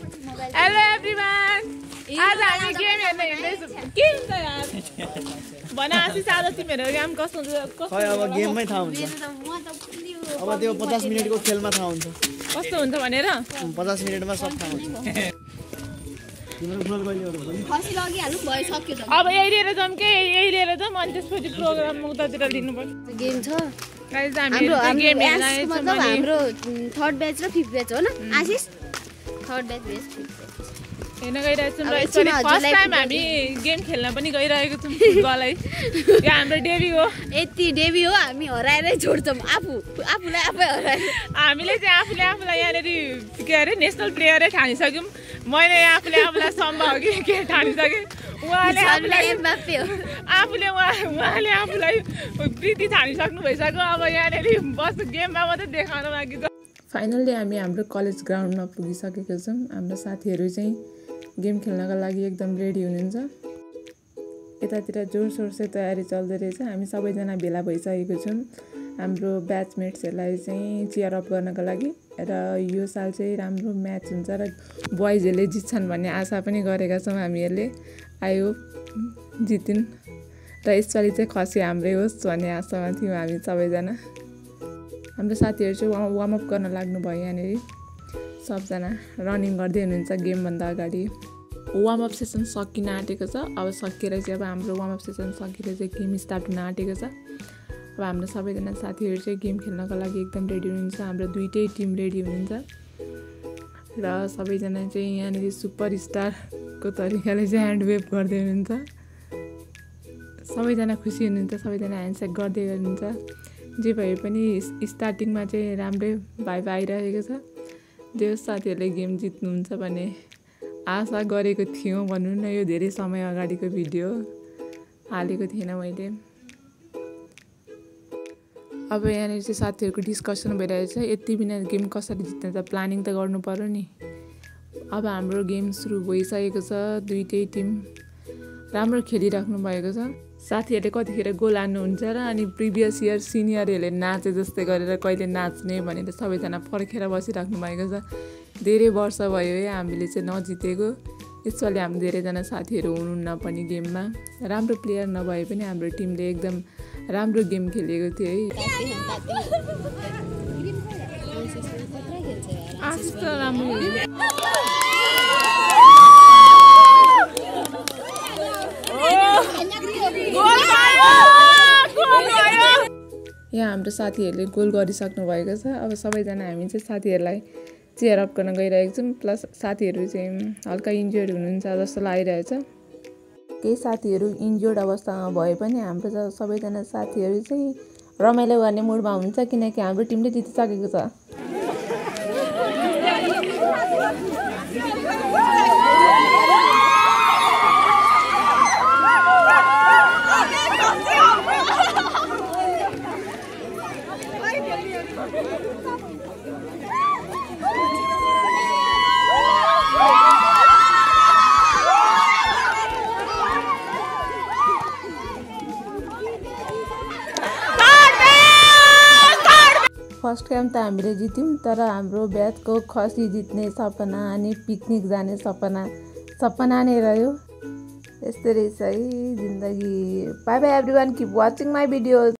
hello everyone आज हामी game हेर्न हिँड्दैछौँ के हुन्छ यार भन आशिष आज तिमीहरू गेम कस्तो हुन्छ खै अब गेममै थाहा हुन्छ अब त्यो 50 मिनेटको खेलमा थाहा हुन्छ कस्तो हुन्छ भनेर 50 मिनेटमा सब थाहा हुन्छ तिम्रो फुटबल कहिले आउँछ खसी लगिहाल्नु भयो सक्यो त अब यही लिएर जाऊँ के यही लिएर जाऊँ अनि त्यसपछि प्रोग्राम उतातिर दिनुपर्छ गेम छ गाइस हामी गेम हेर्न मतलब हाम्रो थर्ड ब्याच र फिफ्थ ब्याच हो न आशिष थर्ड ब्याच हेर्न गइरहेछौँ र यसरी फर्स्ट टाइम हामी गेम खेल्न पनि गइरहेको छौँ फुटबलै यो हाम्रो डेबी हो यति डेबी हो हामी हराएरै छोड्छौँ आफूलाई आफै हराएर हामीले चाहिँ आफूलाई यहाँनिर के अरे नेसनल प्लेयरै ठानिसक्यौँ मैले आफूलाई सम्भव कि के ठानिसकेँ उहाँले आफूलाई प्रीति ठानिसक्नु भइसक्यो अब यहाँनिर बस गेममा मात्रै देखाउन बाँकी छ फाइनल्ली हामी हाम्रो कलेज ग्राउन्डमा पुगिसकेको छौँ हाम्रो साथीहरू चाहिँ गेम खेल्नको लागि एकदम रेडी हुनुहुन्छ यतातिर जोरसोर से तयारी चल्दै रहेछ हामी सबैजना भेला भइसकेको छौँ हाम्रो ब्याचमेट्सहरूलाई चाहिँ चियर अप गर्नको लागि र यो साल चाहिँ राम्रो म्याच हुन्छ र बोइजहरूले जित्छन् भन्ने आशा पनि गरेका छौँ हामीहरूले आई होप जितिन् र यसपालि चाहिँ खसी हाम्रै होस् भन्ने आशामा थियौँ हामी सबैजना हाम्रो साथीहरू चाहिँ वार्मअप गर्न लाग्नुभयो यहाँनिर सबजना रनिङ गर्दै हुनुहुन्छ गेमभन्दा अगाडि वार्मअप सेसन सकिन आँटेको छ अब सकिएर चाहिँ अब हाम्रो वार्मअप सेसन सकिएर चाहिँ गेम स्टार्ट हुन आँटेको छ अब हाम्रो सबैजना साथीहरू चाहिँ गेम खेल्नको लागि एकदम रेडी हुनुहुन्छ हाम्रो दुईटै टिम रेडी हुनुहुन्छ र सबैजना चाहिँ यहाँनिर सुपर स्टारको तरिकाले चाहिँ ह्यान्ड वेभ गर्दै हुनुहुन्छ सबैजना खुसी हुनुहुन्छ सबैजना ह्यान्डसेक गर्दै हुनुहुन्छ जे भए पनि स्टार्टिङमा चाहिँ राम्रै भाइब आइरहेको छ जो साथीहरूले गेम जित्नुहुन्छ भन्ने आशा गरेको थियौँ भनौँ न यो धेरै समय अगाडिको भिडियो हालेको थिएन मैले अब यहाँनिर चाहिँ साथीहरूको डिस्कसन भइरहेको छ यति बिना गेम कसरी जित्ने त प्लानिङ त गर्नु पर्यो नि अब हाम्रो गेम सुरु भइसकेको छ दुईटै टिम राम्रो खेलिराख्नु भएको छ साथीहरूले कतिखेर गोल हान्नुहुन्छ र अनि प्रिभियस इयर सिनियरहरूले नाचे जस्तै गरेर कहिले नाच्ने भनेर सबैजना पर्खेर बसिराख्नु भएको छ धेरै वर्ष भयो है हामीले चाहिँ नजितेको यसपालि हाम्रो धेरैजना साथीहरू हुनुहुन्न पनि गेममा राम्रो प्लेयर नभए पनि हाम्रो टिमले एकदम राम्रो गेम खेलेको थियो है आशिष त राम्रो यहाँ हाम्रो साथीहरूले गोल गरिसक्नु भएको छ अब सबैजना हामी चाहिँ साथीहरूलाई चेयर अप गर्न गइरहेको छौँ प्लस साथीहरू चाहिँ हल्का इन्जर्ड हुनुहुन्छ जस्तो लागिरहेछ केही साथीहरू इन्जर्ड अवस्थामा भए पनि हाम्रो सबैजना साथीहरू चाहिँ रमाइलो गर्ने मुडमा हुन्छ किनकि हाम्रो टिमले जितिसकेको छ फर्स्ट गेम त हामीले जित्यौँ तर हाम्रो ब्याचको खसी जित्ने सपना अनि पिकनिक जाने सपना नै रह्यो यस्तै रहेछ है जिन्दगी by by everyone keep watching my videos